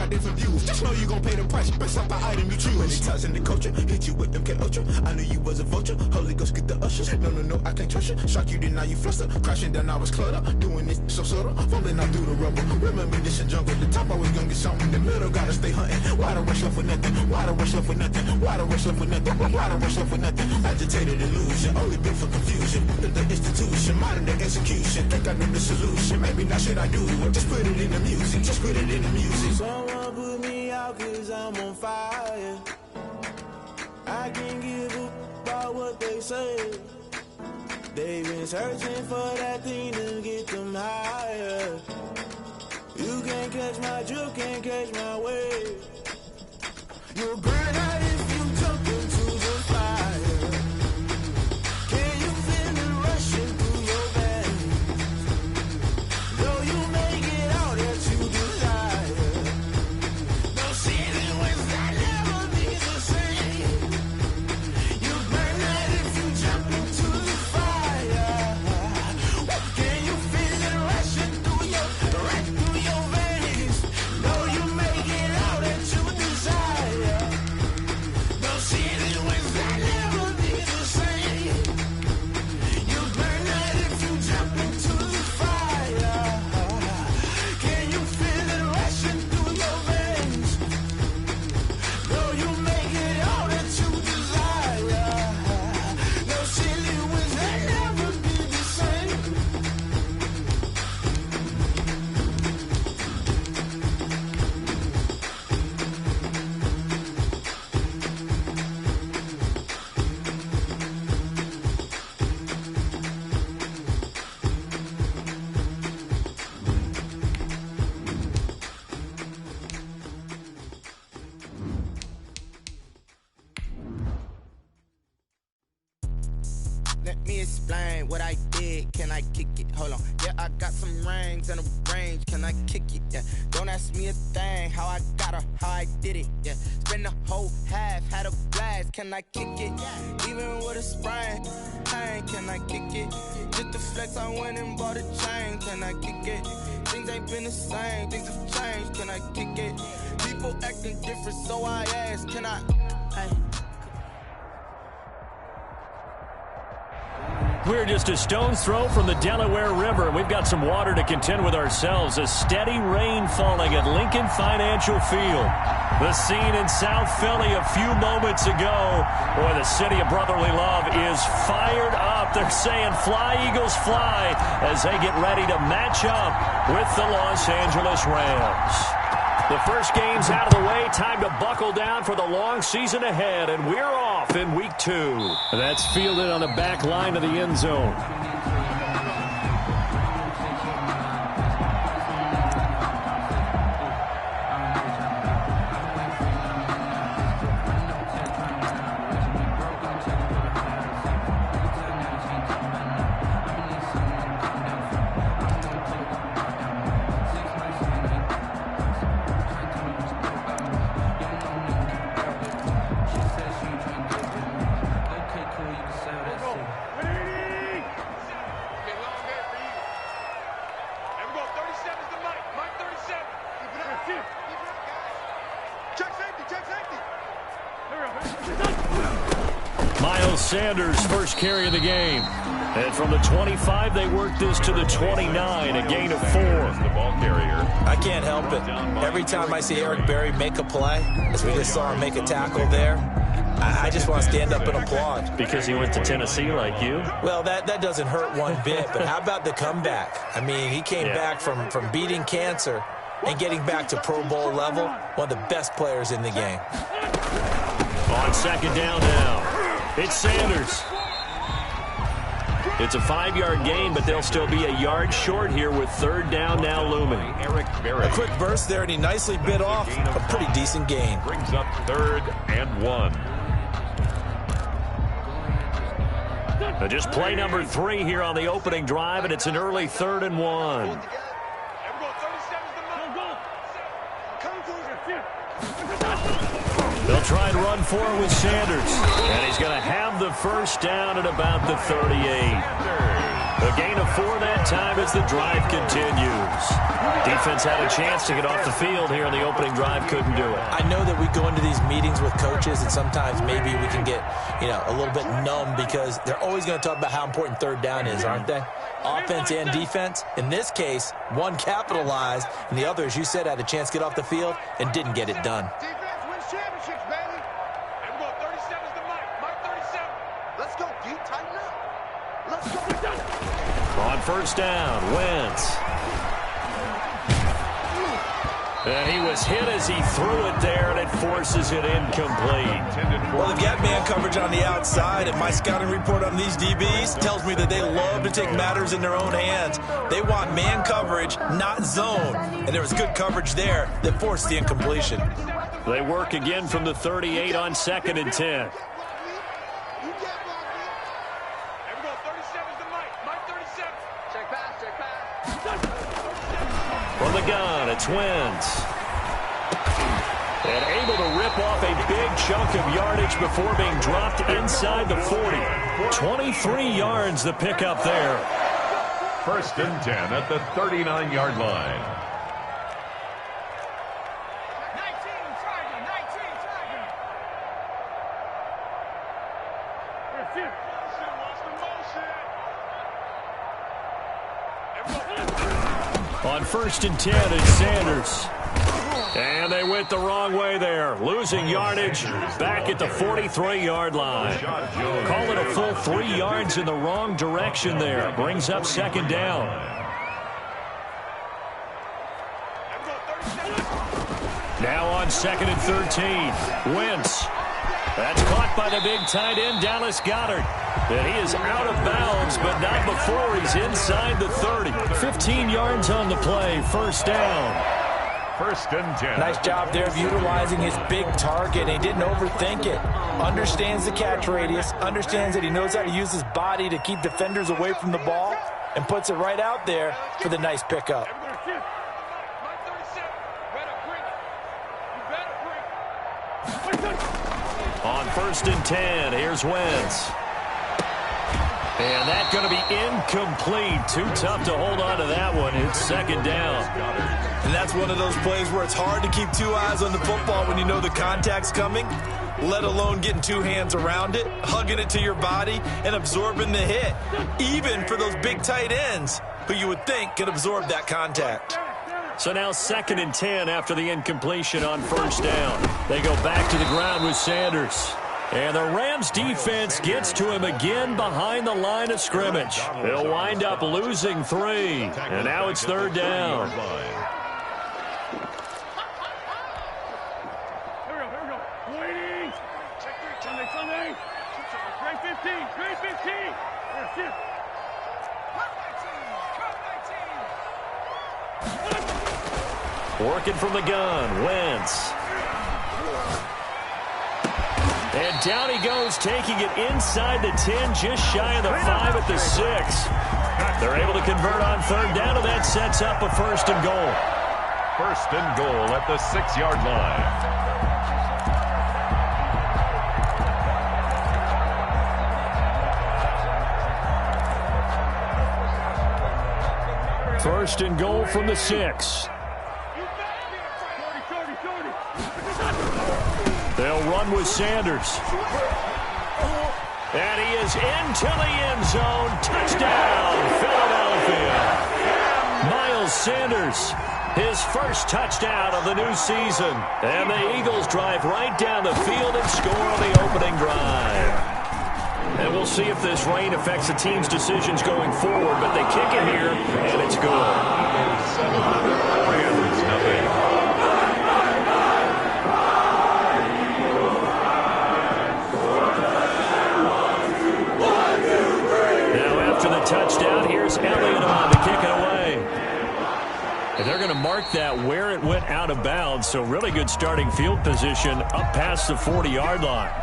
got different views. Just know you gon' pay the price, best up the item you choose. Many times in the culture, hit you with them K-Ultra. I knew you was a vulture, Holy Ghost get the ushers. No, I can't trust you. Shock you, then now you fluster. Crashing down, I was cluttered. Doing this so subtle, fumbling out through the rubble. Remember this in jungle, the top always gonna get something. The middle gotta stay hunting. Why the rush up for nothing? Why the rush up for nothing? Why the rush up for nothing? Why the rush up for nothing? Agitated illusion, only built for confusion. The institution, modern day execution. Think I know the solution, maybe not shit I do. Just put it in the music, just put it in the music. Someone put me out cause I'm on fire. I can't give up about what they say. They've been searching for that thing to get them higher. You can't catch my drift, can't catch my wave. You'll burn out if you jump into the fire. Can you feel it rushing through your veins? Though you make it out that you desire. No ceiling was that never be the same. You burn out if you jump into the fire. Can you feel it rushing through your veins? Though you make it out that you desire. No ceiling was that never be the same. You burn out if you jump into the fire. Can you feel it rushing through your veins? Though you make it all that you desire. No ceiling was that never be the same. Let me explain what I did. Can I kick it? Hold on. Yeah, I got some rings and a range. Can I kick it? Yeah. Don't ask me a thing. How I got her, how I did it. Yeah. Spend the whole half, had a blast. Can I kick it? Even with a sprain. Hey, can I kick it? Just the flex, I went and bought a chain. Can I kick it? Things ain't been the same. Things have changed. Can I kick it? People acting different, so I ask. Can I? Hey. We're just a stone's throw from the Delaware River. We've got some water to contend with ourselves. A steady rain falling at Lincoln Financial Field. The scene in South Philly a few moments ago. Boy, the city of brotherly love is fired up. They're saying fly, Eagles, fly, as they get ready to match up with the Los Angeles Rams. The first game's out of the way. Time to buckle down for the long season ahead, and we're off in week 2. That's fielded on the back line of the end zone. Sanders' first carry of the game. And from the 25, they work this to the 29, a gain of 4. The ball carrier. I can't help it. Every time I see Eric Berry make a play, as we just saw him make a tackle there, I just want to stand up and applaud. Because he went to Tennessee like you? Well, that doesn't hurt one bit, but how about the comeback? I mean, he came back from beating cancer and getting back to Pro Bowl level, one of the best players in the game. On second down now. It's Sanders. It's a 5-yard gain, but they'll still be a yard short here with third down now looming. Eric Berry. A quick burst there, and he nicely bit off a pretty decent gain. Brings up 3rd and 1. Now just play number 3 here on the opening drive, and it's an early 3rd and 1. They'll try and run for it with Sanders. And he's going to have the first down at about the 38. A gain of 4 that time as the drive continues. Defense had a chance to get off the field here in the opening drive, couldn't do it. I know that we go into these meetings with coaches, and sometimes maybe we can get, a little bit numb because they're always going to talk about how important third down is, aren't they? Offense and defense. In this case, one capitalized, and the other, as you said, had a chance to get off the field and didn't get it done. Defense wins championships, baby. And we're going 37's the Mike 37. Let's go, D. Tighten up. Let's go. On first down, Wentz. And he was hit as he threw it there, and it forces it incomplete. Well, they've got man coverage on the outside, and my scouting report on these DBs tells me that they love to take matters in their own hands. They want man coverage, not zone. And there was good coverage there that forced the incompletion. They work again from the 38 on 2nd and 10. From the gun, it's Wentz. And able to rip off a big chunk of yardage before being dropped inside the 40. 23 yards the pickup there. 1st and 10 at the 39-yard line. 19, Tiger. On 1st and 10, it's Sanders. And they went the wrong way there. Losing yardage back at the 43-yard line. Call it a full 3 yards in the wrong direction there. Brings up 2nd down. Now on 2nd and 13. Wentz. That's caught by the big tight end, Dallas Goedert. And he is out of bounds, but not before he's inside the 30. 15 yards on the play, 1st down. 1st and 10. Nice job there of utilizing his big target. He didn't overthink it. Understands the catch radius. Understands that he knows how to use his body to keep defenders away from the ball. And puts it right out there for the nice pickup. On 1st and 10, here's Wentz. And that's going to be incomplete. Too tough to hold on to that one. It's 2nd down. And that's one of those plays where it's hard to keep 2 eyes on the football when you know the contact's coming, let alone getting 2 hands around it, hugging it to your body, and absorbing the hit, even for those big tight ends who you would think could absorb that contact. So now 2nd and 10 after the incompletion on 1st down. They go back to the ground with Sanders. And the Rams defense gets to him again behind the line of scrimmage. They'll wind up losing 3. And now it's 3rd down. Here we go. Waiting. Check 3. Sunday. Grade 15. Grade 15. That's it. Working from the gun, Wentz. And down he goes, taking it inside the 10, just shy of the 5 at the 6. They're able to convert on 3rd down, and that sets up a 1st and goal. 1st and goal at the 6-yard line. 1st and goal from the 6. They'll run with Sanders. And he is into the end zone. Touchdown, Philadelphia. Miles Sanders, his first touchdown of the new season. And the Eagles drive right down the field and score on the opening drive. And we'll see if this rain affects the team's decisions going forward, but they kick it here, and it's good. Touchdown. Here's Elliott on to kick it away. And they're going to mark that where it went out of bounds. So really good starting field position up past the 40-yard line.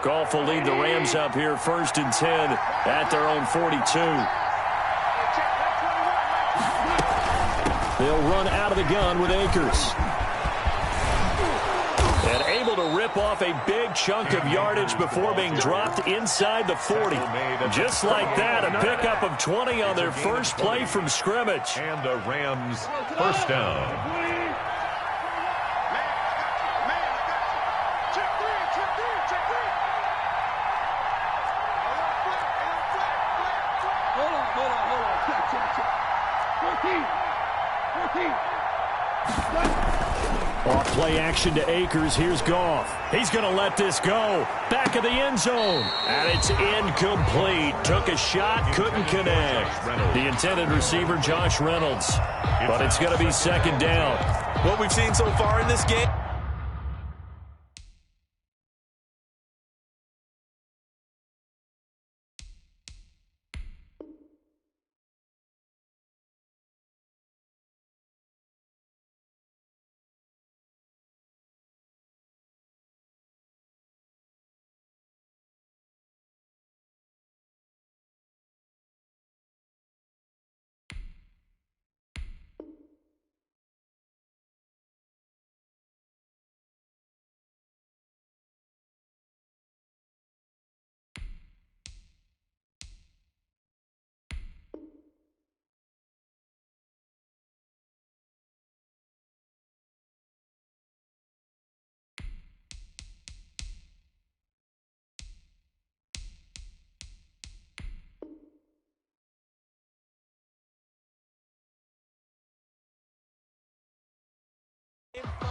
Goff will lead the Rams up here 1st and 10 at their own 42. They'll run out of the gun with Akers. And able to rip off a big chunk of yardage before being dropped inside the 40. Just like that, a pickup of 20 on their first play from scrimmage. And the Rams first down. Off play action to Akers. Here's Goff. He's going to let this go. Back of the end zone. And it's incomplete. Took a shot, couldn't connect. The intended receiver, Josh Reynolds. But it's going to be 2nd down. What we've seen so far in this game.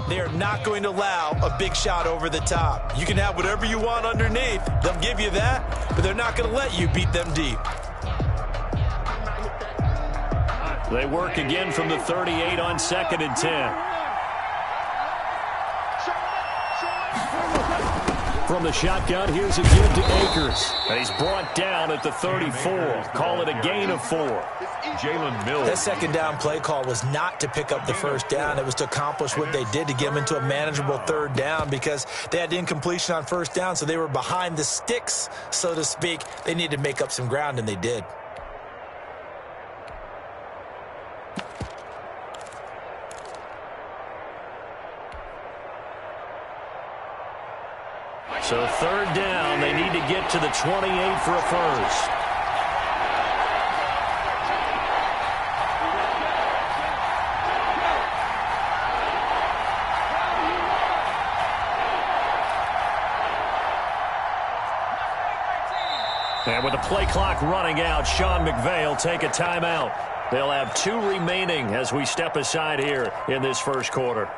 They are not going to allow a big shot over the top. You can have whatever you want underneath. They'll give you that, but they're not going to let you beat them deep. They work again from the 38 on 2nd and 10. From the shotgun, here's a give to Akers. And he's brought down at the 34. Call it a gain of 4. Jalen Mills. That 2nd down play call was not to pick up the 1st down. It was to accomplish what they did to get them into a manageable 3rd down because they had incompletion on 1st down, so they were behind the sticks, so to speak. They needed to make up some ground, and they did. So 3rd down, they need to get to the 28 for a first. And with the play clock running out, Sean McVay will take a timeout. They'll have 2 remaining as we step aside here in this first quarter.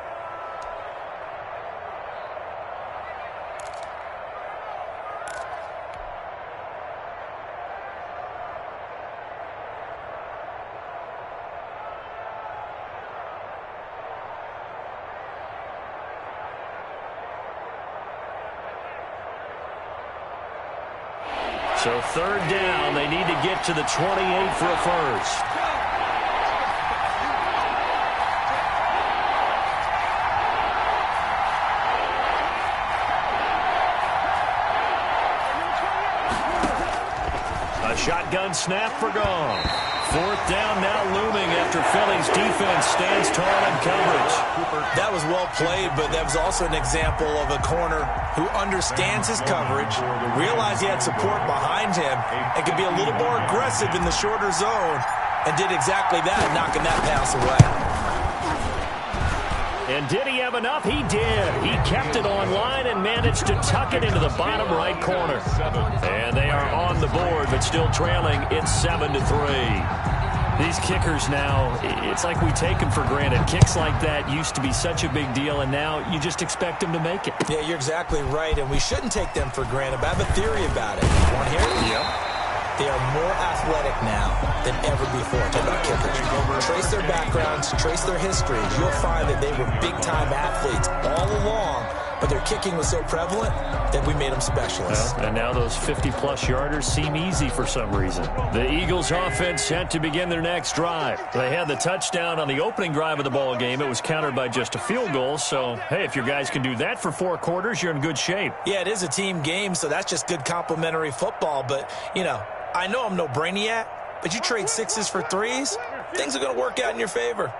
So 3rd down, they need to get to the 28 for a first. A shotgun snap for Goff. 4th down now looming after Philly's defense stands tall in coverage. That was well played, but that was also an example of a corner who understands his coverage, realized he had support behind him, and could be a little more aggressive in the shorter zone, and did exactly that, knocking that pass away. And did he have enough? He did. He kept it online and managed to tuck it into the bottom right corner. And they are on the board, but still trailing. It's 7-3. These kickers now, it's like we take them for granted. Kicks like that used to be such a big deal, and now you just expect them to make it. Yeah, you're exactly right, and we shouldn't take them for granted. But I have a theory about it. Want to hear it? Yep. They are more athletic now than ever before. Talk about kickers. Trace their backgrounds, trace their histories. You'll find that they were big-time athletes all along, but their kicking was so prevalent that we made them specialists. Well, and now those 50-plus yarders seem easy for some reason. The Eagles offense set to begin their next drive. They had the touchdown on the opening drive of the ball game. It was countered by just a field goal. So, hey, if your guys can do that for 4 quarters, you're in good shape. Yeah, it is a team game, so that's just good complementary football. But, you know, I know I'm no brainiac, but you trade 6s for 3s, things are going to work out in your favor.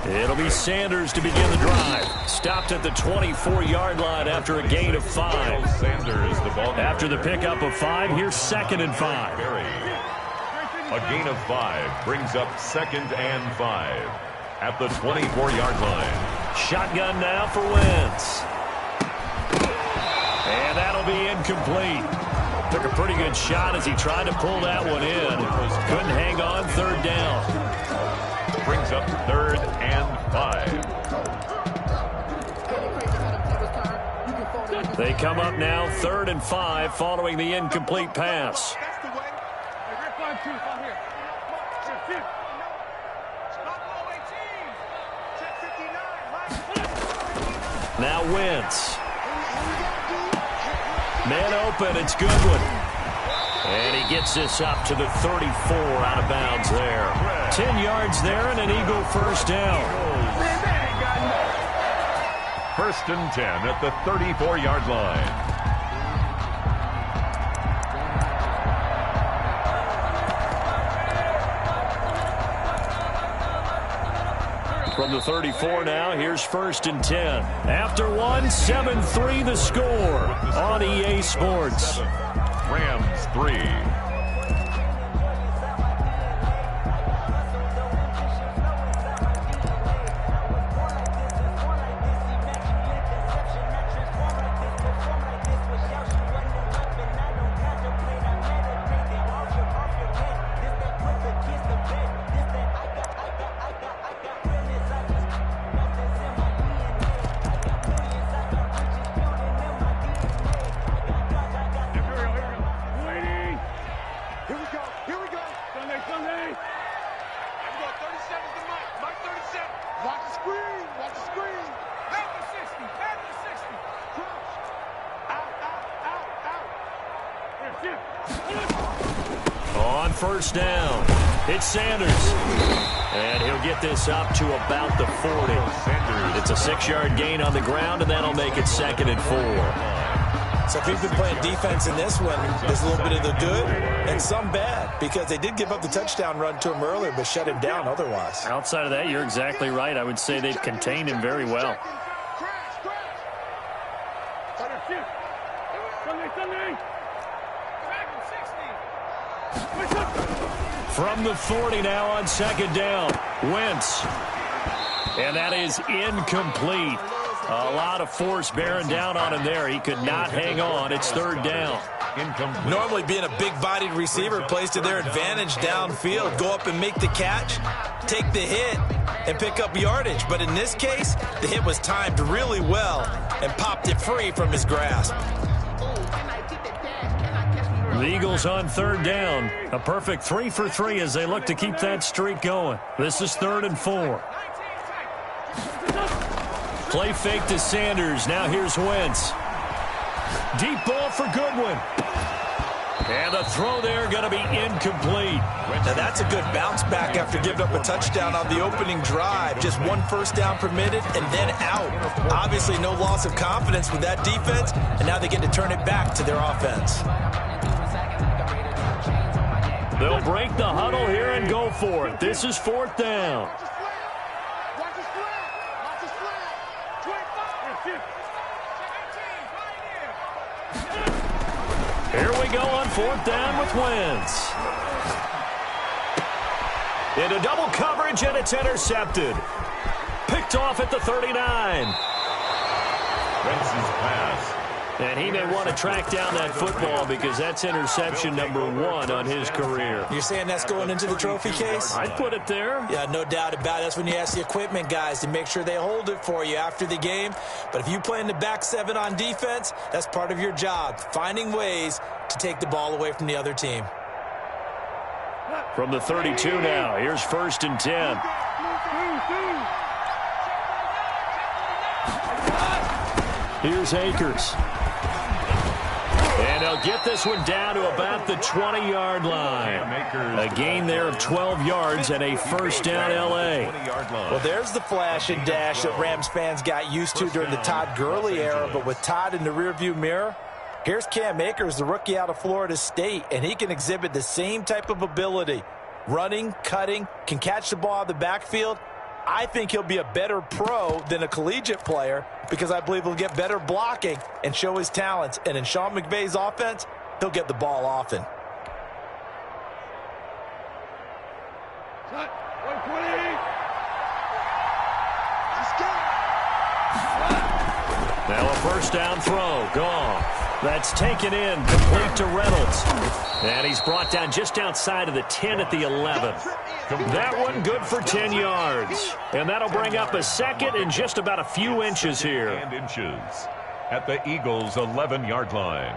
It'll be Sanders to begin the drive. Stopped at the 24-yard line after a gain of 5. Sanders, the ball. After the pickup of 5, here's 2nd and 5. A gain of 5 brings up 2nd and 5 at the 24-yard line. Shotgun now for Wentz. And that'll be incomplete. Took a pretty good shot as he tried to pull that one in. Couldn't hang on, 3rd down. Brings up 3rd and 5. They come up now 3rd and 5 following the incomplete pass. Now Wentz. Man open, it's Goodwin. And he gets this up to the 34 out of bounds there. 10 yards there and an Eagle first down. 1st and 10 at the 34-yard line. From the 34 now, here's 1st and 10. After one, 7-3 the score on EA Sports. Rams 3. On 1st down, it's Sanders. And he'll get this up to about the 40. It's a 6-yard gain on the ground, and that'll make it 2nd and 4. So if you've been playing defense in this one, there's a little bit of the good and some bad, because they did give up the touchdown run to him earlier, but shut him down otherwise. Outside of that, you're exactly right. I would say they've contained him very well. From the 40 now on 2nd down, Wentz. And that is incomplete. A lot of force bearing down on him there. He could not hang on. It's 3rd down. Incomplete. Normally being a big-bodied receiver plays to their advantage downfield. Go up and make the catch, take the hit, and pick up yardage. But in this case, the hit was timed really well and popped it free from his grasp. The Eagles on 3rd down. A perfect 3 for 3 as they look to keep that streak going. This is 3rd and 4. Play fake to Sanders. Now here's Wentz. Deep ball for Goodwin. And the throw there going to be incomplete. Now that's a good bounce back after giving up a touchdown on the opening drive. Just 1 first down permitted and then out. Obviously no loss of confidence with that defense, and now they get to turn it back to their offense. They'll break the huddle here and go for it. This is 4th down. Here we go on 4th down with Wentz. Into double coverage, and it's intercepted. Picked off at the 39. Wentz's pass And he may want to track down that football because that's interception number 1 on his career. You're saying that's going into the trophy case? I'd put it there. Yeah, no doubt about it. That's when you ask the equipment guys to make sure they hold it for you after the game. But if you play in the back 7 on defense, that's part of your job, finding ways to take the ball away from the other team. From the 32 now, here's 1st and 10. Here's Akers. And he'll get this one down to about the 20-yard line. A gain there of 12 yards and a first down L.A. Well, there's the flash and dash that Rams fans got used to during the Todd Gurley era. But with Todd in the rearview mirror, here's Cam Akers, the rookie out of Florida State, and he can exhibit the same type of ability. Running, cutting, can catch the ball out of the backfield. I think he'll be a better pro than a collegiate player because I believe he'll get better blocking and show his talents. And in Sean McVay's offense, he'll get the ball often. Now a first down throw. Gone. That's taken in, complete to Reynolds. And he's brought down just outside of the 10 at the 11. That one good for 10 yards. And that'll bring up a second and just about a few inches here. And inches at the Eagles' 11-yard line.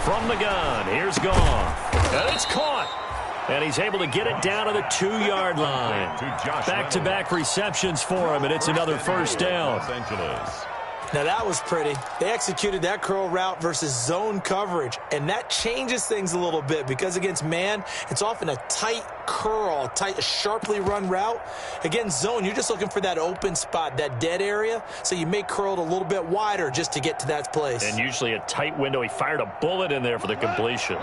From the gun, here's Goff. And it's caught. And he's able to get it down to the 2-yard line. Back-to-back receptions for him, and it's another first down. Los Angeles. Now, that was pretty. They executed that curl route versus zone coverage, and that changes things a little bit because against man, it's often a tight curl, a sharply run route. Against zone, you're just looking for that open spot, that dead area, so you may curl it a little bit wider just to get to that place. And usually a tight window. He fired a bullet in there for the completion.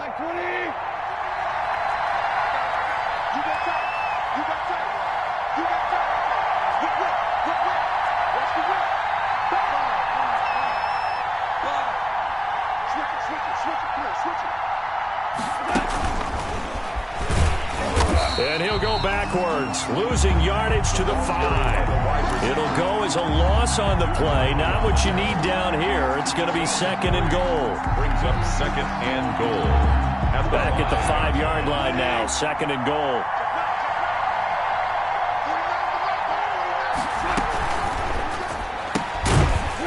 And he'll go backwards, losing yardage to the 5. It'll go as a loss on the play. Not what you need down here. It's going to be 2nd and goal. Brings up 2nd and goal. Back at the 5-yard line now, 2nd and goal.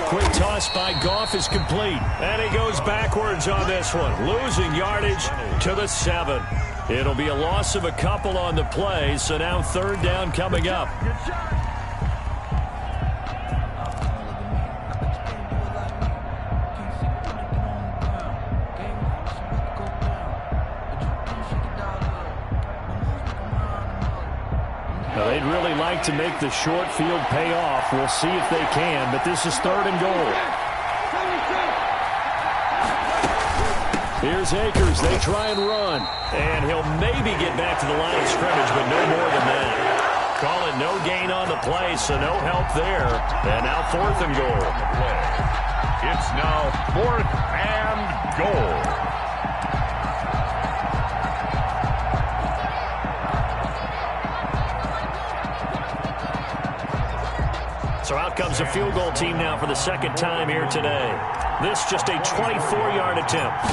Quick toss by Goff is complete. And he goes backwards on this one, losing yardage to the 7. It'll be a loss of a couple on the play, so now 3rd down coming up. Now, they'd really like to make the short field pay off. We'll see if they can, but this is 3rd and goal. Here's Akers. They try and run. And he'll maybe get back to the line of scrimmage, but no more than that. Call it no gain on the play, so no help there. And now 4th and goal. It's now 4th and goal. So out comes the field goal team now for the 2nd time here today. This just a 24-yard attempt.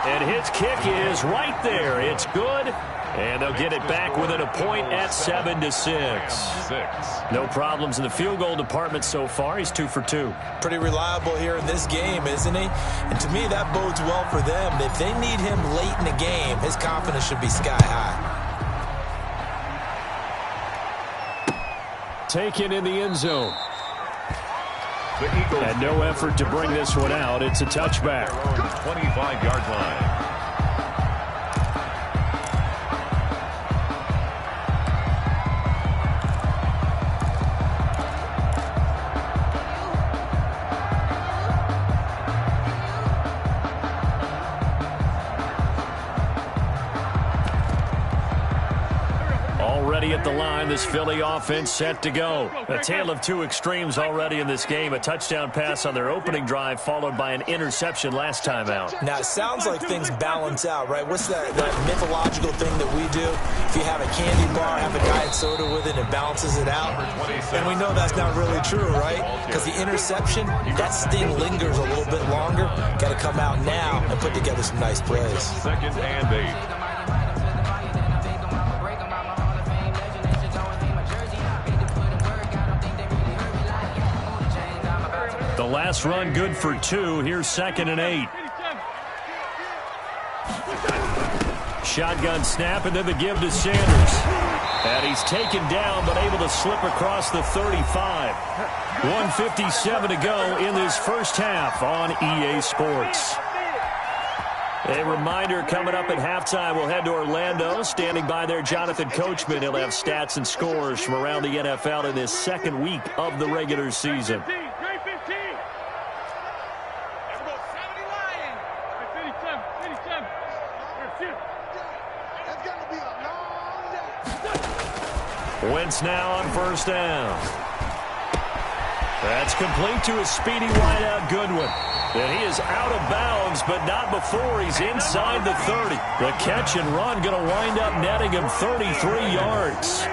And his kick is right there. It's good. And they'll get it back within a point at 7-6. No problems in the field goal department so far. He's 2 for 2. Pretty reliable here in this game, isn't he? And to me, that bodes well for them. If they need him late in the game, his confidence should be sky high. Taken in the end zone. And no effort to bring this one out. It's a touchback. 25-yard line. at the line. This Philly offense set to go. A tale of two extremes already in this game. A touchdown pass on their opening drive followed by an interception last time out. Now, it sounds like things balance out, right? What's that mythological thing that we do? If you have a candy bar, have a diet soda with it, it balances it out. And we know that's not really true, right? Because the interception, that sting lingers a little bit longer. Got to come out now and put together some nice plays. 2nd and 8. The last run good for 2. Here's 2nd and 8. Shotgun snap and then the give to Sanders. And he's taken down but able to slip across the 35. 1:57 to go in this first half on EA Sports. A reminder coming up at halftime, we'll head to Orlando. Standing by there, Jonathan Coachman. He'll have stats and scores from around the NFL in this second week of the regular season. Wentz now on first down. That's complete to a speedy wideout Goodwin. And he is out of bounds, but not before he's inside the 30. The catch and run going to wind up netting him 33 yards.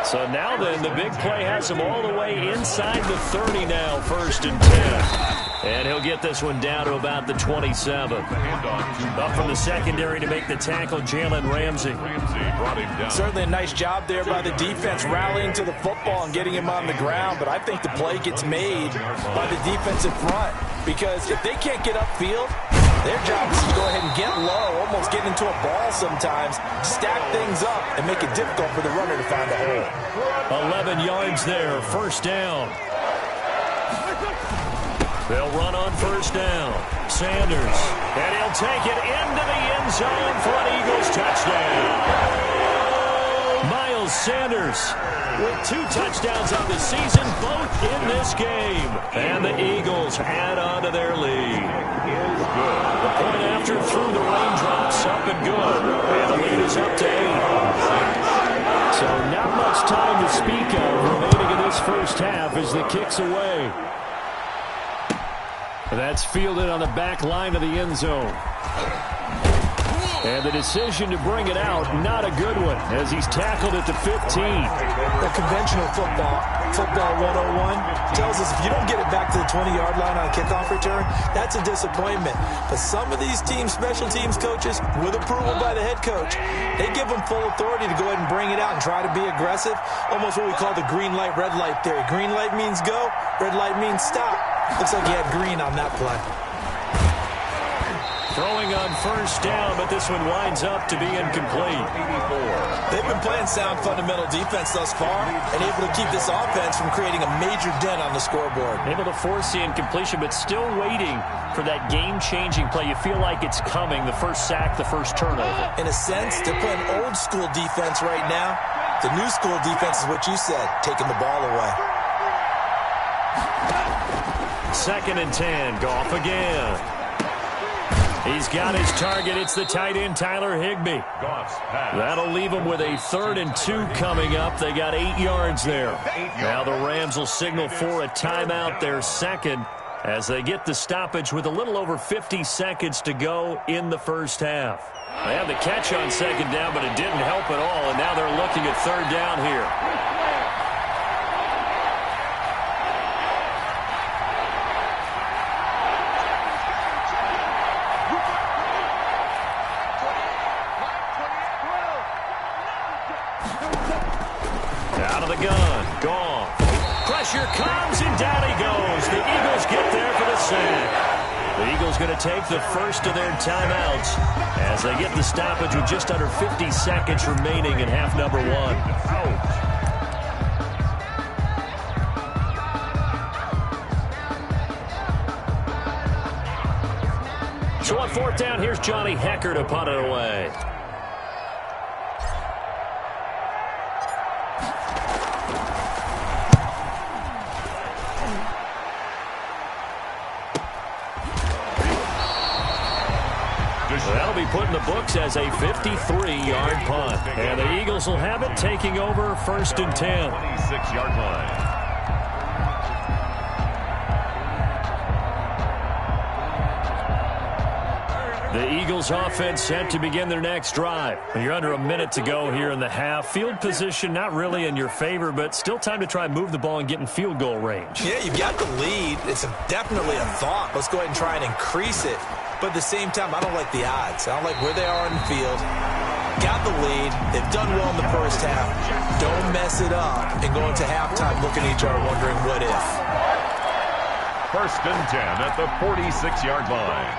So now then, the big play has him all the way inside the 30 now, 1st and 10. And he'll get this one down to about the 27. Up from the secondary to make the tackle, Jalen Ramsey. Certainly a nice job there by the defense, rallying to the football and getting him on the ground. But I think the play gets made by the defensive front. Because if they can't get upfield, their job is to go ahead and get low, almost get into a ball sometimes, stack things up, and make it difficult for the runner to find a hole. 11 yards there, 1st down. They'll run on 1st down. Sanders, and he'll take it into the end zone for an Eagles touchdown. Miles Sanders with 2 touchdowns on the season, both in this game. And the Eagles add on to their lead. The point after through the raindrops, up and good. And the lead is up to 8. So not much time to speak of remaining in this first half as the kick's away. That's fielded on the back line of the end zone. And the decision to bring it out, not a good one, as he's tackled at the 15. The conventional football 101, tells us if you don't get it back to the 20-yard line on a kickoff return, that's a disappointment. But some of these special teams coaches, with approval by the head coach, they give them full authority to go ahead and bring it out and try to be aggressive. Almost what we call the green light, red light theory. Green light means go, red light means stop. Looks like he had green on that play. Throwing on 1st down, but this one winds up to be incomplete. They've been playing sound fundamental defense thus far and able to keep this offense from creating a major dent on the scoreboard. Able to force the incompletion, but still waiting for that game-changing play. You feel like it's coming, the first sack, the first turnover. In a sense, they're playing old-school defense right now. The new-school defense is what you said, taking the ball away. 2nd and 10, Goff again. He's got his target. It's the tight end, Tyler Higbee. That'll leave him with a 3rd and 2 coming up. They got 8 yards there. Now the Rams will signal for a timeout, their 2nd, as they get the stoppage with a little over 50 seconds to go in the first half. They had the catch on 2nd down, but it didn't help at all, and now they're looking at 3rd down here. Out of the gun, gone. Pressure comes, and down he goes. The Eagles get there for the sack. The Eagles going to take the first of their timeouts as they get the stoppage with just under 50 seconds remaining in half number 1. So on 4th down, here's Johnny Hecker to punt it away. That'll be put in the books as a 53-yard punt. And the Eagles will have it, taking over 1st and 10. 26-yard line. The Eagles offense set to begin their next drive. You're under a minute to go here in the half. Field position not really in your favor, but still time to try and move the ball and get in field goal range. Yeah, you've got the lead. It's definitely a thought. Let's go ahead and try and increase it. But at the same time, I don't like the odds. I don't like where they are in the field. Got the lead. They've done well in the first half. Don't mess it up and go into halftime looking at each other wondering what if. 1st and 10 at the 46-yard line.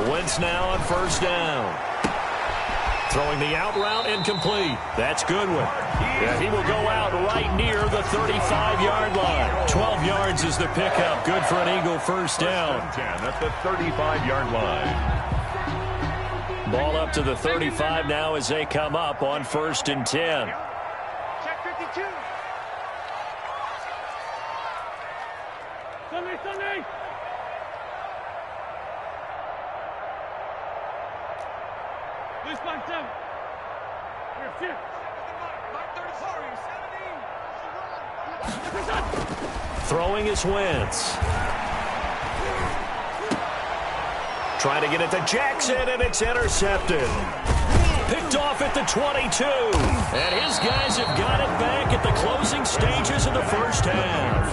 Wentz now on 1st down. Throwing the out route incomplete. That's Goodwin. Yeah, he will go out right near the 35-yard line. 12 yards is the pickup. Good for an Eagle 1st down. 10 at the 35-yard line. Ball up to the 35 now as they come up on 1st and 10. Check 52. Sunday. This one, 7. Here, 2. Throwing is Wentz. Trying to get it to Jackson, and it's intercepted. Picked off at the 22. And his guys have got it back at the closing stages of the first half.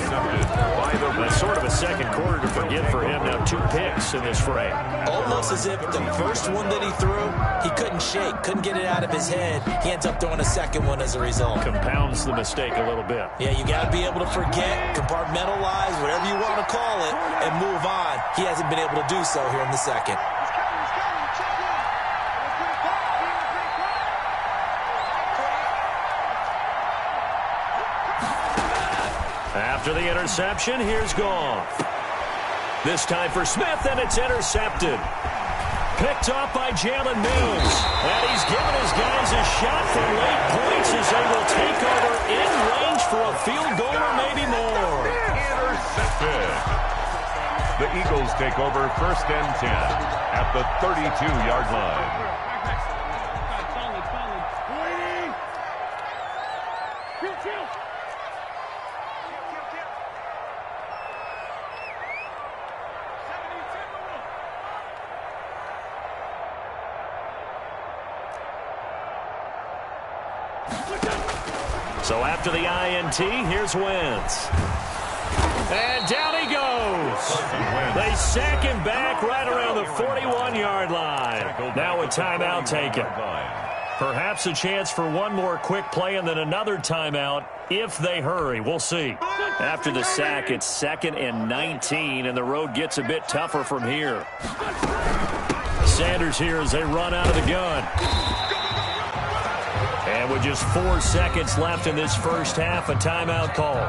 That's sort of a second quarter to forget for him. Now 2 picks in this frame. Almost as if the first one that he threw, he couldn't shake, couldn't get it out of his head. He ends up throwing a second one as a result. Compounds the mistake a little bit. Yeah, you got to be able to forget, compartmentalize, whatever you want to call it, and move on. He hasn't been able to do so here in the second. After the interception, here's Goff. This time for Smith, and it's intercepted. Picked up by Jalen Mills. And he's given his guys a shot for late points as they will take over in range for a field goal or maybe more. Intercepted. The Eagles take over 1st and 10 at the 32-yard line. So after the INT, here's Wentz. And down he goes. They sack him back right around the 41-yard line. Now a timeout taken. Perhaps a chance for one more quick play and then another timeout if they hurry. We'll see. After the sack, it's 2nd and 19, and the road gets a bit tougher from here. Sanders here as they run out of the gun. And with just 4 seconds left in this first half, a timeout call.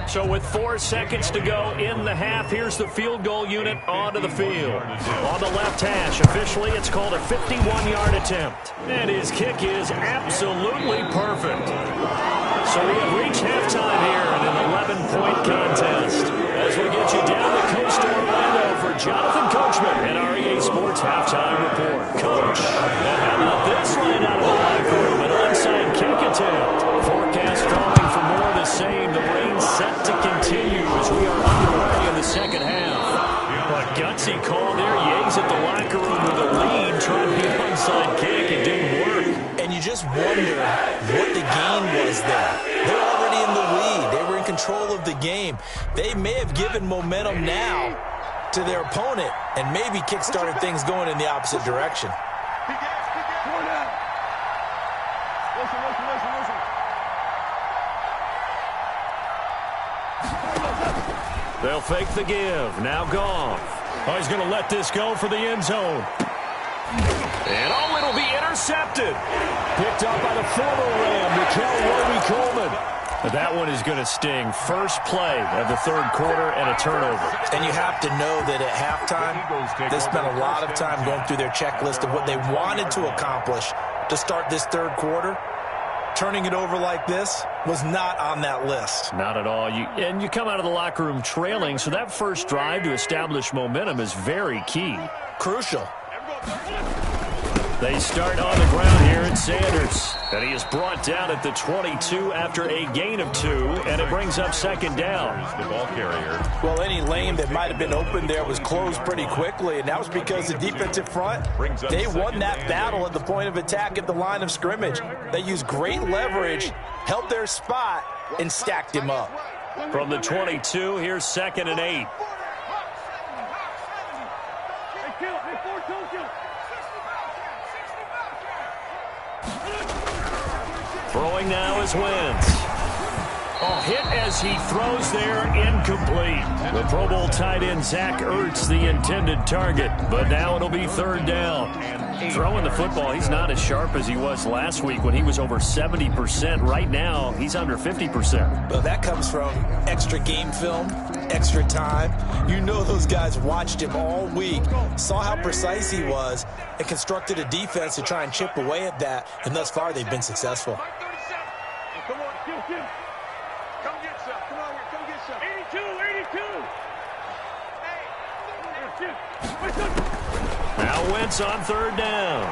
So with 4 seconds to go in the half, here's the field goal unit onto the field. On the left hash, officially it's called a 51-yard attempt. And his kick is absolutely perfect. So we have reached halftime here in an 11-point contest. As we get you down the coast to Orlando for Jonathan Coachman and our EA Sports Halftime Report. Coach, how about this line out of the locker room? An onside kick attempt. Forecast calling for more of the same. The rain set to continue as we are underway in the second half. But gutsy call there. Yates at the locker room with a lead, trying to be an onside kick. It didn't work. And you just wonder what the game was there. They're already in the lead. They were in control of the game. They may have given momentum now to their opponent and maybe kick-started things going in the opposite direction. They'll fake the give. Now Goff. Oh, he's going to let this go for the end zone. And it'll be intercepted. Picked up by the former Ram, Roby Coleman. That one is going to sting. First play of the third quarter and a turnover. And you have to know that at halftime, they spent a lot of time going through their checklist of what they wanted to accomplish to start this third quarter. Turning it over like this was not on that list. Not at all. You come out of the locker room trailing, so that first drive to establish momentum is very key. Crucial. They start on the ground here at Sanders. And he is brought down at the 22 after a gain of 2, and it brings up second down. The ball carrier. Well, any lane that might have been open there was closed pretty quickly, and that was because the defensive front, they won that battle at the point of attack at the line of scrimmage. They used great leverage, held their spot, and stacked him up. From the 22, here's 2nd and 8. Throwing now is Wentz. Oh, hit as he throws there, incomplete. The Pro Bowl tight end Zach Ertz, the intended target, but now it'll be third down. Throwing the football, he's not as sharp as he was last week when he was over 70%. Right now, he's under 50%. Well, that comes from extra game film, extra time. You know those guys watched him all week, saw how precise he was, and constructed a defense to try and chip away at that, and thus far they've been successful. Come on, come get some. Come on here, come get some. 82. Now Wentz on third down.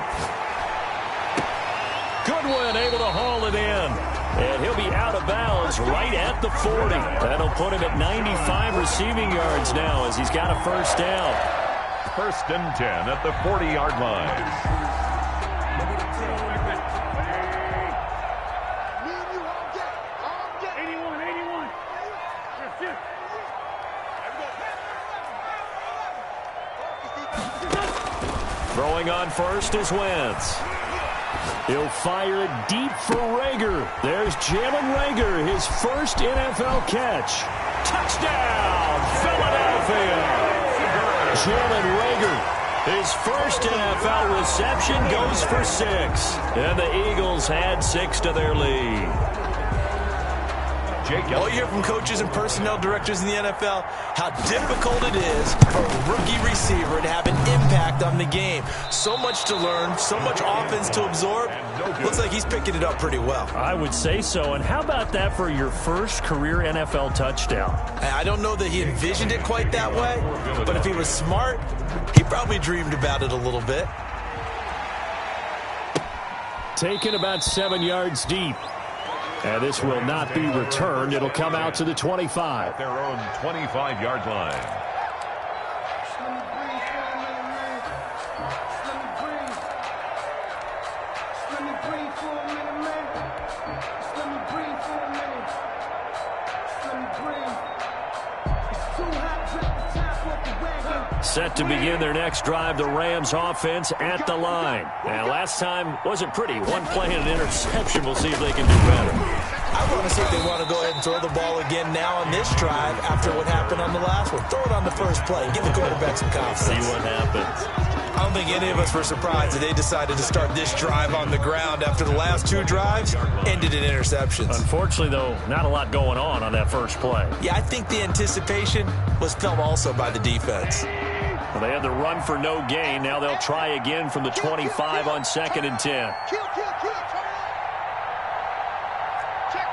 Goodwin able to haul it in. And he'll be out of bounds right at the 40. That'll put him at 95 receiving yards now as he's got a first down. 1st and 10 at the 40-yard line. Throwing on first is Wentz. He'll fire it deep for Rager. There's Jalen Rager, his first NFL catch. Touchdown, Philadelphia! Jalen Rager, his first NFL reception, goes for 6. And the Eagles add 6 to their lead. All you hear from coaches and personnel directors in the NFL, how difficult it is for a rookie receiver to have an impact on the game. So much to learn, so much offense to absorb. Looks like he's picking it up pretty well. I would say so. And how about that for your first career NFL touchdown? I don't know that he envisioned it quite that way, but if he was smart, he probably dreamed about it a little bit. Taken about 7 yards deep. And this will not be returned. It'll come out to the 25. Their own 25-yard line. Set to begin their next drive, the Rams offense at the line. And last time wasn't pretty. One play and an interception. We'll see if they can do better. I want to see if they want to go ahead and throw the ball again now on this drive after what happened on the last one. Throw it on the first play. Give the quarterback some confidence. See what happens. I don't think any of us were surprised that they decided to start this drive on the ground after the last 2 drives ended in interceptions. Unfortunately, though, not a lot going on that first play. Yeah, I think the anticipation was felt also by the defense. Well, they had the run for no gain. Now they'll try again from the 25 on 2nd and 10. Kill, turn it. Check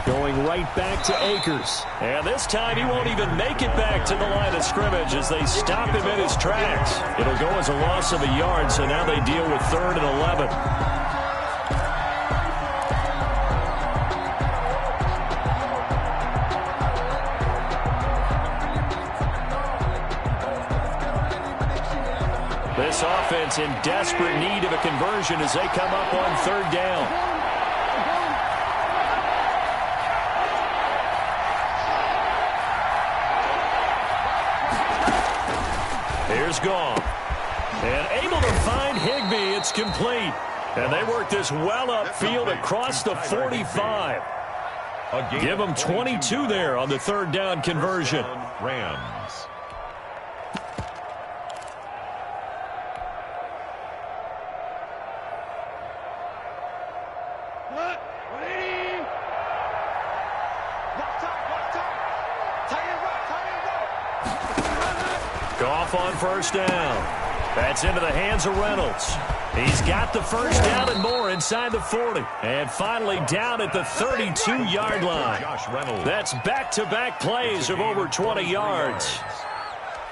43. Going right back to Akers. And this time he won't even make it back to the line of scrimmage as they stop him in his tracks. It'll go as a loss of a yard, so now they deal with 3rd and 11. This offense in desperate need of a conversion as they come up on 3rd down. Here's Gong. And able to find Higbee. It's complete. And they work this well upfield across the 45. Give them 22 there on the 3rd down conversion. Rams. Goff on first down. That's into the hands of Reynolds. He's got the first down and more inside the 40. And finally down at the 32-yard line. That's back-to-back plays of over 20 yards.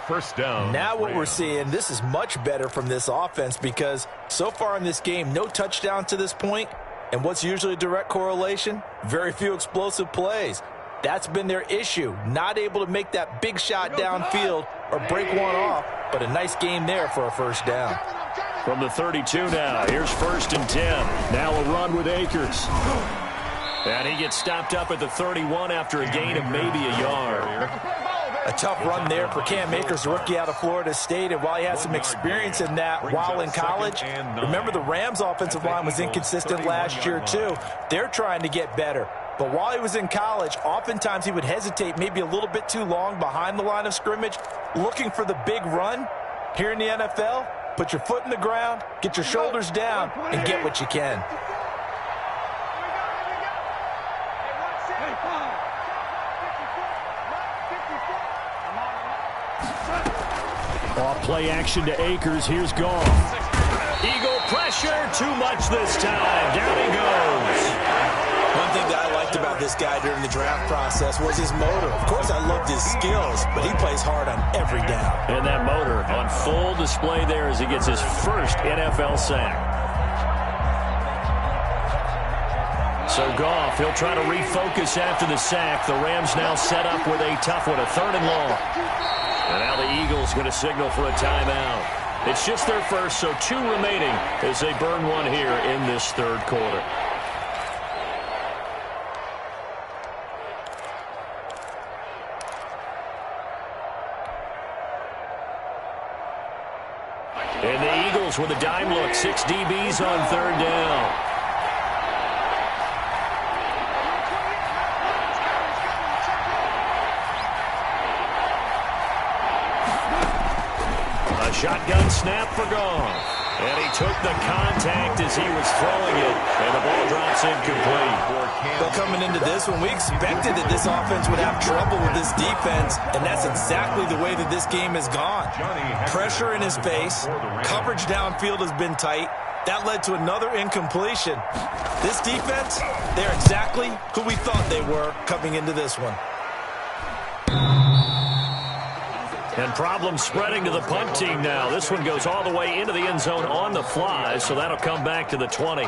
First down. Now what we're seeing, this is much better from this offense because so far in this game, no touchdown to this point. And what's usually a direct correlation? Very few explosive plays. That's been their issue. Not able to make that big shot downfield or break one off. But a nice game there for a first down. From the 32 now, here's 1st and 10. Now a run with Akers. And he gets stopped up at the 31 after a gain of maybe a yard. A tough run there for Cam Akers, a rookie out of Florida State. And while he had some experience in that while in college, remember the Rams' offensive line was inconsistent last year too. They're trying to get better. But while he was in college, oftentimes he would hesitate maybe a little bit too long behind the line of scrimmage, looking for the big run. Here in the NFL, put your foot in the ground, get your shoulders down, and get what you can. Off play action to Akers. Here's Goff. Eagle pressure. Too much this time. Down he goes. One thing that I liked about this guy during the draft process was his motor. Of course, I loved his skills, but he plays hard on every down. And that motor on full display there as he gets his first NFL sack. So Goff, he'll try to refocus after the sack. The Rams now set up with a tough one, a 3rd and long. And now the Eagles going to signal for a timeout. It's just their first, so 2 remaining as they burn one here in this 3rd quarter. And the Eagles with a dime look. 6 DBs on 3rd down. A shotgun snap for Goff. And he took the contact as he was throwing it. And the ball drops incomplete. But coming into this one, we expected that this offense would have trouble with this defense, and that's exactly the way that this game has gone. Pressure in his face. Coverage downfield has been tight. That led to another incompletion. This defense, they're exactly who we thought they were coming into this one. And problems spreading to the punt team now. This one goes all the way into the end zone on the fly, so that'll come back to the 20.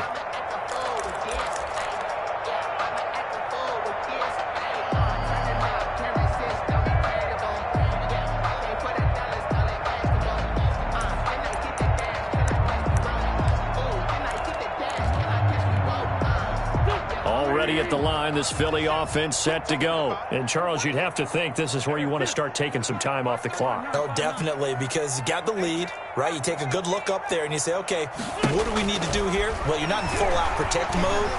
At the line, this Philly offense set to go. And Charles, you'd have to think this is where you want to start taking some time off the clock. Oh, definitely, because you got the lead, right? You take a good look up there and you say, okay, what do we need to do here? Well, you're not in full-out protect mode.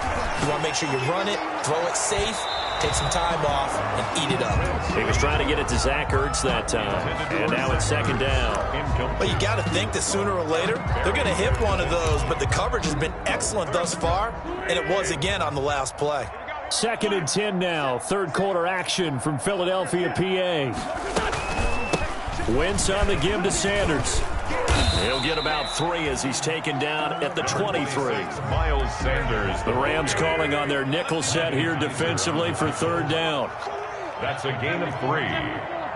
You want to make sure you run it, throw it safe, take some time off, and eat it up. He was trying to get it to Zach Ertz that time, and now it's 2nd down. Well, you got to think that sooner or later, they're going to hit one of those, but the coverage has been excellent thus far, and it was again on the last play. 2nd and 10 now. 3rd quarter action from Philadelphia, PA. Wentz on the give to Sanders. He'll get about 3 as he's taken down at the 23. Miles Sanders. The Rams calling on their nickel set here defensively for 3rd down. That's a gain of 3.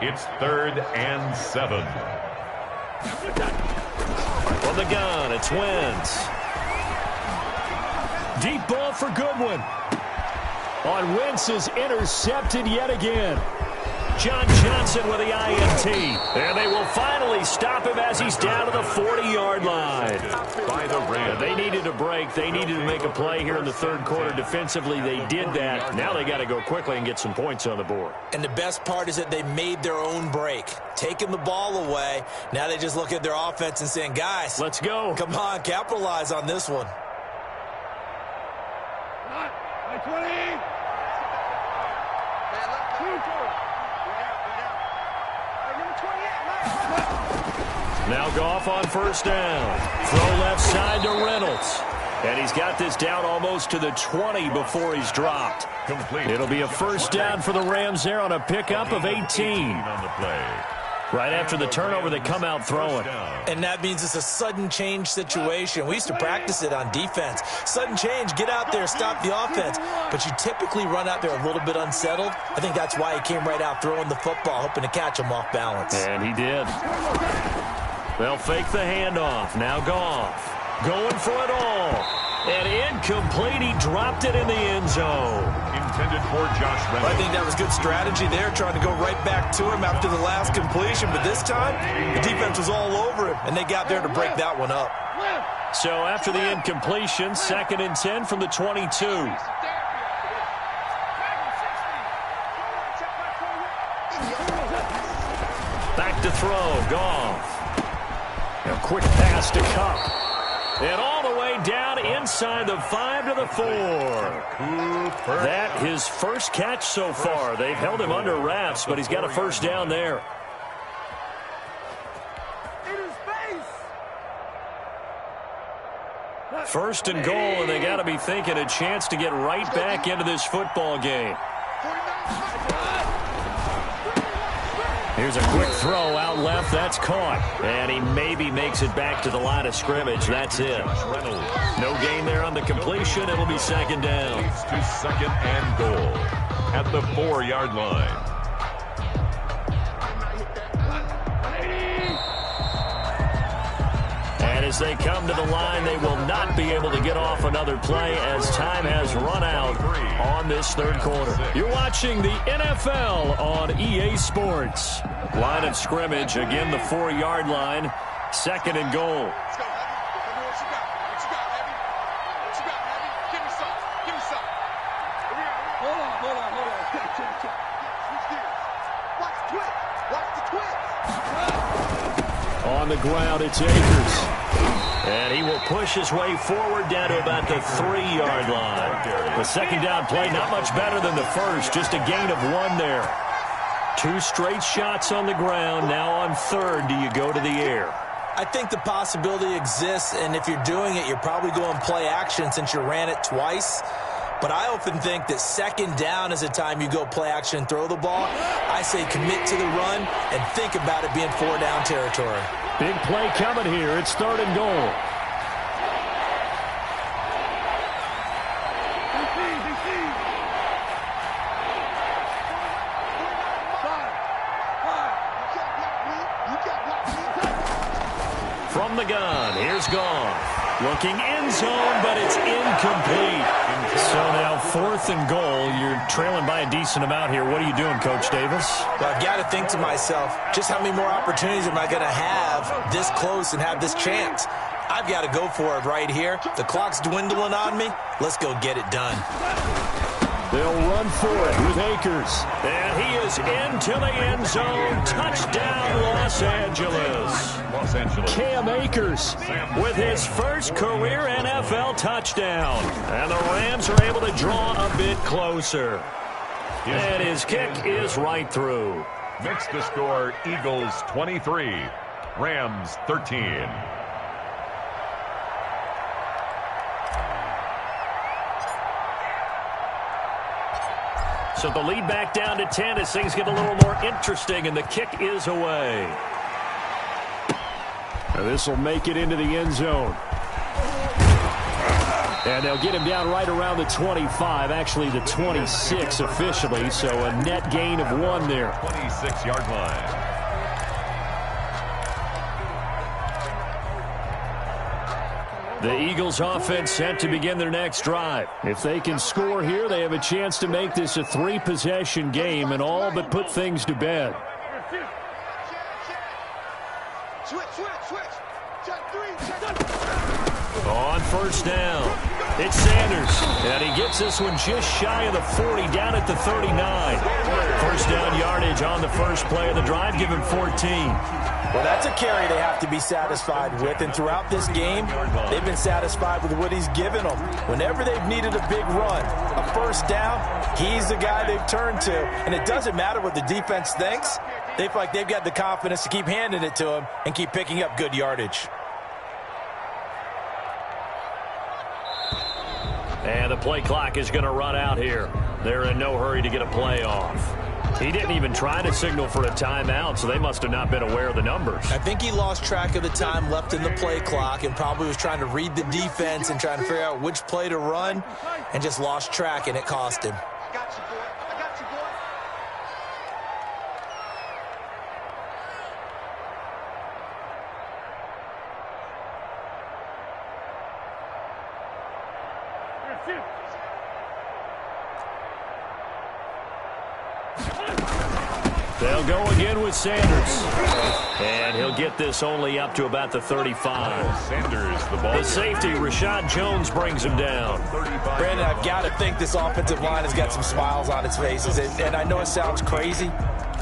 It's 3rd and 7. From the gun, it's Wentz. Deep ball for Goodwin. On Wentz is intercepted yet again. John Johnson with the INT. And they will finally stop him as he's down to the 40-yard line. By the Rams. They needed a break. They needed to make a play here in the 3rd quarter. Defensively, they did that. Now they got to go quickly and get some points on the board. And the best part is that they made their own break. Taking the ball away. Now they just look at their offense and saying, guys, let's go. Come on, capitalize on this one. 20. Now Goff on 1st down. Throw left side to Reynolds. And he's got this down almost to the 20 before he's dropped. Complete. It'll be a 1st down for the Rams there on a pickup of 18. On the play. Right after the turnover, they come out throwing. And that means it's a sudden change situation. We used to practice it on defense. Sudden change, get out there, stop the offense. But you typically run out there a little bit unsettled. I think that's why he came right out throwing the football, hoping to catch him off balance. And he did. They'll fake the handoff. Now Goff going for it all. And incomplete. He dropped it in the end zone. Intended for Josh Reynolds. I think that was good strategy there, trying to go right back to him after the last completion. But this time, the defense was all over him, and they got there to break that one up. So after the incompletion, 2nd and 10 from the 22. Back to throw. Goff. A quick pass to Cup. And all the way down inside the 5 to the 4. That his first catch so far. They've held him under wraps, but he's got a first down there. First and goal, and they got to be thinking a chance to get right back into this football game. Here's a quick throw out left. That's caught. And he maybe makes it back to the line of scrimmage. That's it. No gain there on the completion. It'll be 2nd down. To 2nd and goal at the 4-yard line. And as they come to the line, they will not be able to get off another play as time has run out on this 3rd quarter. You're watching the NFL on EA Sports. Line of scrimmage, again the 4-yard line, 2nd and goal. Let's go, Heavy. Tell me what you got. What you got, Heavy? What you got, Heavy? Give me some. Give me some. Hold on. Switch gears. Watch the twist. Watch the twist. On the ground, it's Akers. And he will push his way forward down to about the 3-yard line. The 2nd down play, not much better than the first, just a gain of 1 there. 2 straight shots on the ground. Now on 3rd, do you go to the air? I think the possibility exists, and if you're doing it, you're probably going play action since you ran it twice. But I often think that 2nd down is the time you go play action and throw the ball. I say commit to the run and think about it being 4-down territory. Big play coming here. It's 3rd and goal. From the gun, here's Goff. Looking end zone, but it's incomplete. So now 4th and goal. You're trailing by a decent amount here. What are you doing, Coach Davis? Well, I've got to think to myself, just how many more opportunities am I going to have this close and have this chance? I've got to go for it right here. The clock's dwindling on me. Let's go get it done. They'll run for it with Akers. And he is into the end zone. Touchdown, Los Angeles. Cam Akers with his first career NFL touchdown. And the Rams are able to draw a bit closer. And his kick is right through. Makes the score Eagles 23, Rams 13. So the lead back down to 10 as things get a little more interesting, and the kick is away. This will make it into the end zone. And they'll get him down right around the 25, actually the 26 officially, so a net gain of 1 there. 26-yard line. The Eagles offense set to begin their next drive. If they can score here, they have a chance to make this a 3-possession game and all but put things to bed. Switch. Check 3. On 1st down, it's Sanders. And he gets this one just shy of the 40, down at the 39. 1st down yardage on the first play of the drive, give him 14. Well, that's a carry they have to be satisfied with, and throughout this game, they've been satisfied with what he's given them. Whenever they've needed a big run, a 1st down, he's the guy they've turned to, and it doesn't matter what the defense thinks. They feel like they've got the confidence to keep handing it to him and keep picking up good yardage. And the play clock is going to run out here. They're in no hurry to get a play off. He didn't even try to signal for a timeout, so they must have not been aware of the numbers. I think he lost track of the time left in the play clock and probably was trying to read the defense and trying to figure out which play to run and just lost track, and it cost him. I got you, boy. I got you, boy. They'll go again with Sanders. And he'll get this only up to about the 35. Sanders, the ball. The safety, Rashad Jones, brings him down. Brandon, I've got to think this offensive line has got some smiles on its faces. And I know it sounds crazy,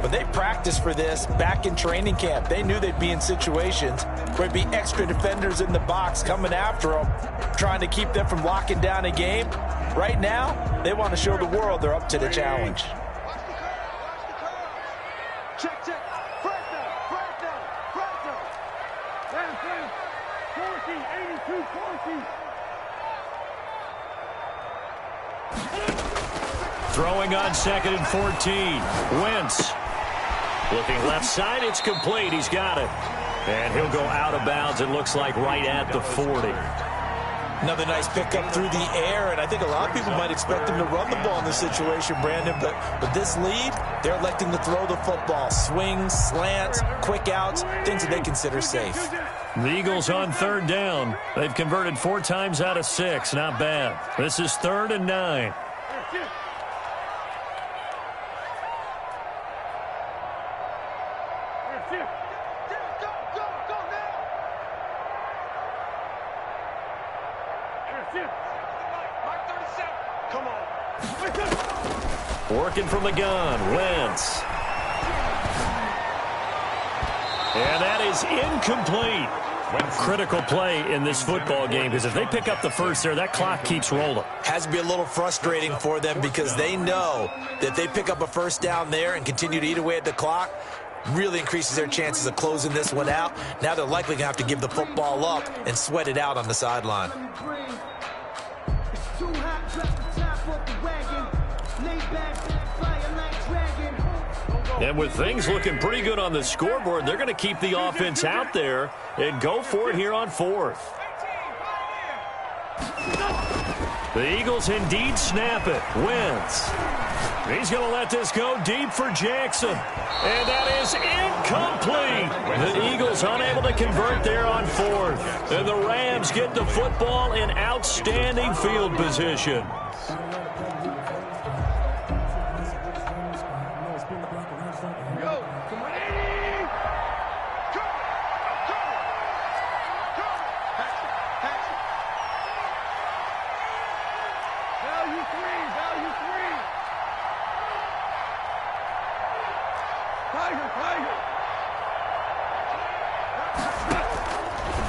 but they practiced for this back in training camp. They knew they'd be in situations where it'd be extra defenders in the box coming after them, trying to keep them from locking down a game. Right now, they want to show the world they're up to the challenge. Check, check. Break down, break down, break down. Down, 40, 82, 40. Throwing on 2nd and 14. Wentz. Looking left side, it's complete. He's got it. And he'll go out of bounds, it looks like, right at the 40. Another nice pickup through the air, and I think a lot of people might expect him to run the ball in this situation, Brandon, but with this lead, they're electing to throw the football. Swings, slants, quick outs, things that they consider safe. The Eagles on 3rd down. They've converted 4 times out of 6. Not bad. This is 3rd and 9. Working from the gun, Wentz. And that is incomplete. Critical play in this football game, because if they pick up the first there, that clock keeps rolling. Has to be a little frustrating for them because they know that if they pick up a first down there and continue to eat away at the clock, really increases their chances of closing this one out. Now they're likely going to have to give the football up and sweat it out on the sideline. And with things looking pretty good on the scoreboard, they're going to keep the offense out there and go for it here on 4th. The Eagles indeed snap it. Wentz. He's going to let this go deep for Jackson. And that is incomplete. The Eagles unable to convert there on 4th. And the Rams get the football in outstanding field position.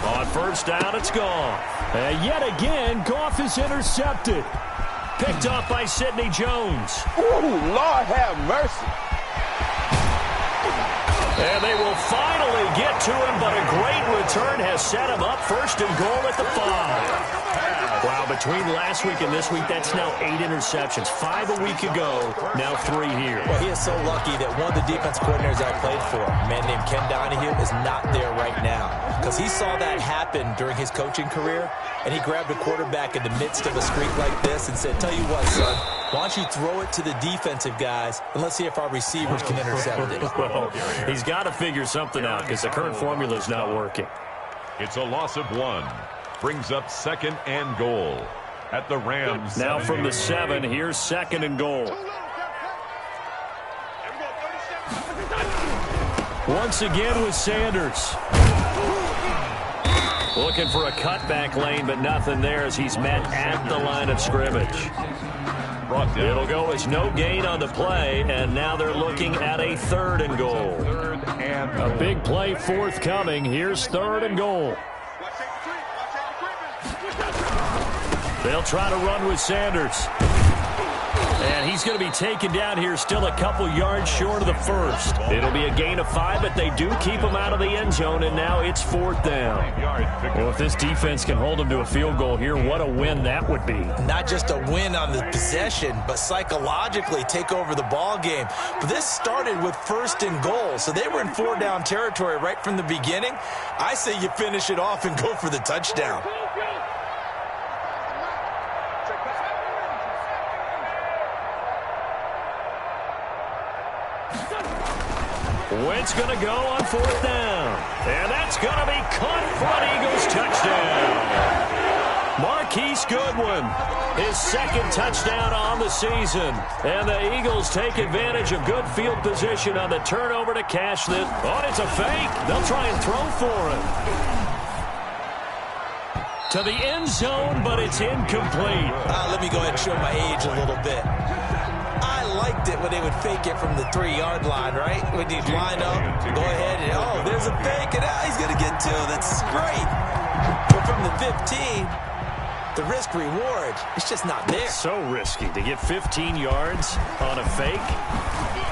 On 1st down, it's gone. And yet again, Goff is intercepted. Picked off by Sidney Jones. Ooh, Lord have mercy. And they will finally get to him, but a great return has set him up 1st and goal at the 5. Wow, between last week and this week, that's now 8 interceptions. 5 a week ago, now 3 here. Well, he is so lucky that one of the defense coordinators I played for, a man named Ken Donahue, is not there right now. Because he saw that happen during his coaching career, and he grabbed a quarterback in the midst of a streak like this and said, tell you what, son, why don't you throw it to the defensive guys, and let's see if our receivers can intercept it. Well, he's got to figure something out because the current formula is not working. It's a loss of 1. Brings up 2nd and goal at the Rams. Now from the 7, here's 2nd and goal. Once again with Sanders. Looking for a cutback lane, but nothing there as he's met at the line of scrimmage. It'll go as no gain on the play, and now they're looking at a 3rd and goal. A big play forthcoming. Here's 3rd and goal. They'll try to run with Sanders. And he's going to be taken down here still a couple yards short of the first. It'll be a gain of 5, but they do keep him out of the end zone, and now it's 4th down. Well, if this defense can hold him to a field goal here, what a win that would be. Not just a win on the possession, but psychologically take over the ball game. But this started with 1st and goal, so they were in 4-down territory right from the beginning. I say you finish it off and go for the touchdown. Wentz going to go on 4th down. And that's going to be caught for an Eagles touchdown. Marquise Goodwin, his 2nd touchdown on the season. And the Eagles take advantage of good field position on the turnover to cash this. Oh, it's a fake. They'll try and throw for it. To the end zone, but it's incomplete. Let me go ahead and show my age a little bit. I liked it when they would fake it from the 3-yard line, right? When you line up, go ahead and, oh, there's a fake, and he's going to get 2. That's great. But from the 15, the risk-reward, it's just not there. So risky to get 15 yards on a fake.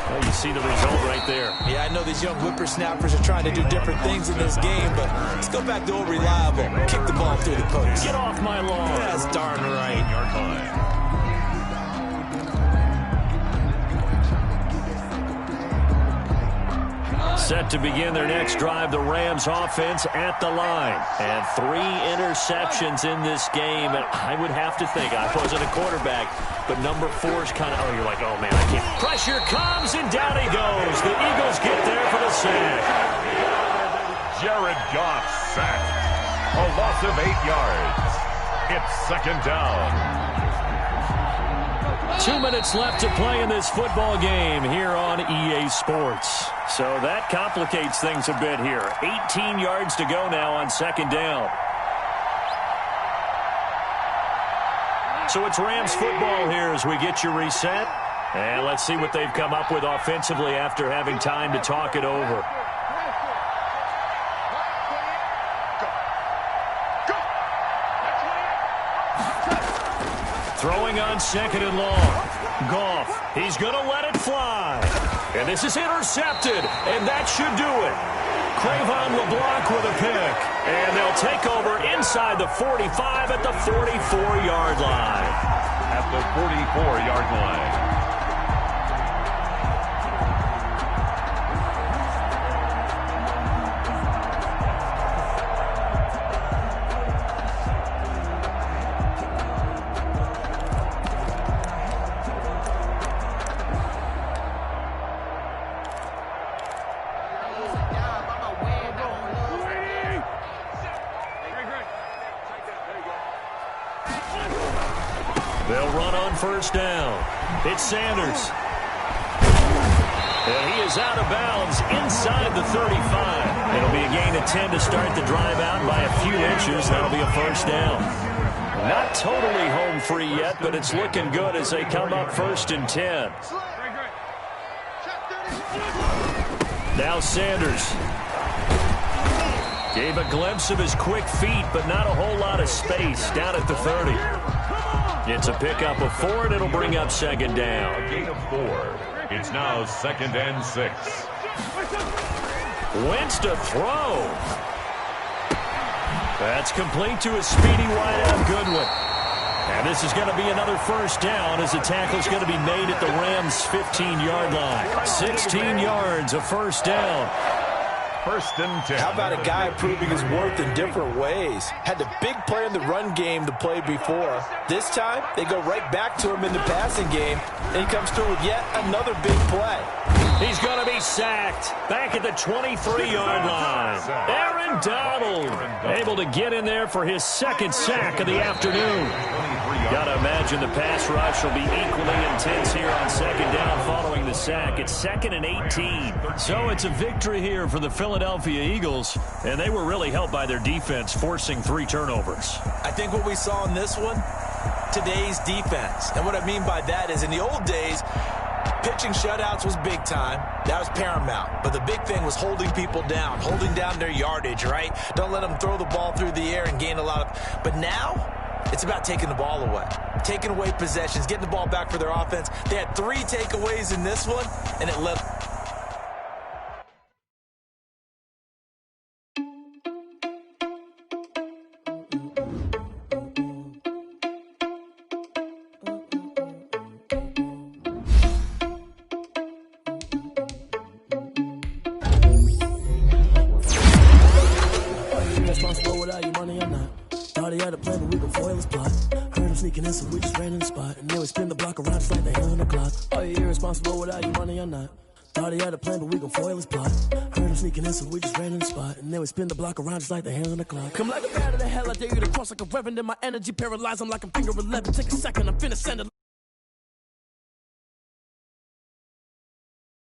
Well, you see the result right there. Yeah, I know these young whippersnappers are trying to do different things in this game, but let's go back to old reliable. Kick the ball through the post. Get off my lawn. That's darn right. Yard line. Set to begin their next drive, the Rams offense at the line. And 3 interceptions in this game. And I would have to think, I wasn't a quarterback, but number 4 is kind of, oh, you're like, oh, man, I can't. Pressure comes, and down he goes. The Eagles get there for the sack. Jared Goff sacked. A loss of 8 yards. It's 2nd down. 2 minutes left to play in this football game here on EA Sports. So that complicates things a bit here. 18 yards to go now on 2nd down. So it's Rams football here as we get you reset. And let's see what they've come up with offensively after having time to talk it over. Throwing on 2nd and long. Goff, he's going to let it fly. And this is intercepted, and that should do it. Crayvon LeBlanc with a pick. And they'll take over inside the 45 at the 44-yard line. At the 44-yard line. They'll run on 1st down. It's Sanders. And he is out of bounds inside the 35. It'll be a gain of 10 to start the drive out by a few inches. That'll be a 1st down. Not totally home free yet, but it's looking good as they come up 1st and 10. Now Sanders. Gave a glimpse of his quick feet, but not a whole lot of space down at the 30. It's a pickup of 4, and it'll bring up 2nd down. A gain of 4. It's now 2nd and 6. Wentz to throw. That's complete to a speedy wideout Goodwin. And this is going to be another 1st down as the tackle's going to be made at the Rams' 15-yard line. 16 yards, a 1st down. 1st and 10. How about a guy proving his worth in different ways? Had the big play in the run game to play before. This time, they go right back to him in the passing game, and he comes through with yet another big play. He's going to be sacked back at the 23-yard line. Aaron Donald able to get in there for his 2nd sack of the afternoon. Got to imagine the pass rush will be equally intense here on 2nd down following the sack. It's 2nd and 18. So it's a victory here for the Philadelphia Eagles, and they were really helped by their defense forcing 3 turnovers. I think what we saw in this one, today's defense. And what I mean by that is in the old days, pitching shutouts was big time. That was paramount. But the big thing was holding people down, holding down their yardage, right? Don't let them throw the ball through the air and gain a lot of... But now, It's about taking the ball away, taking away possessions, getting the ball back for their offense. They had 3 takeaways in this one, and it led. Responsible without your money or not. Thought he had a plan, but we gon' foil his plot. Heard him sneaking in, so we just ran in the spot. And then we spin the block around just like the hand on the clock. Are you irresponsible without your money or not? Thought he had a plan, but we gon' foil his plot. Heard him sneaking in, so we just ran in the spot. And then we spin the block around just like the hand on the clock. Come like a bat of the hell, I dare you to cross like a reverend. And my energy paralyzed, I'm like I'm finger 11. Take a second, I'm finna send it.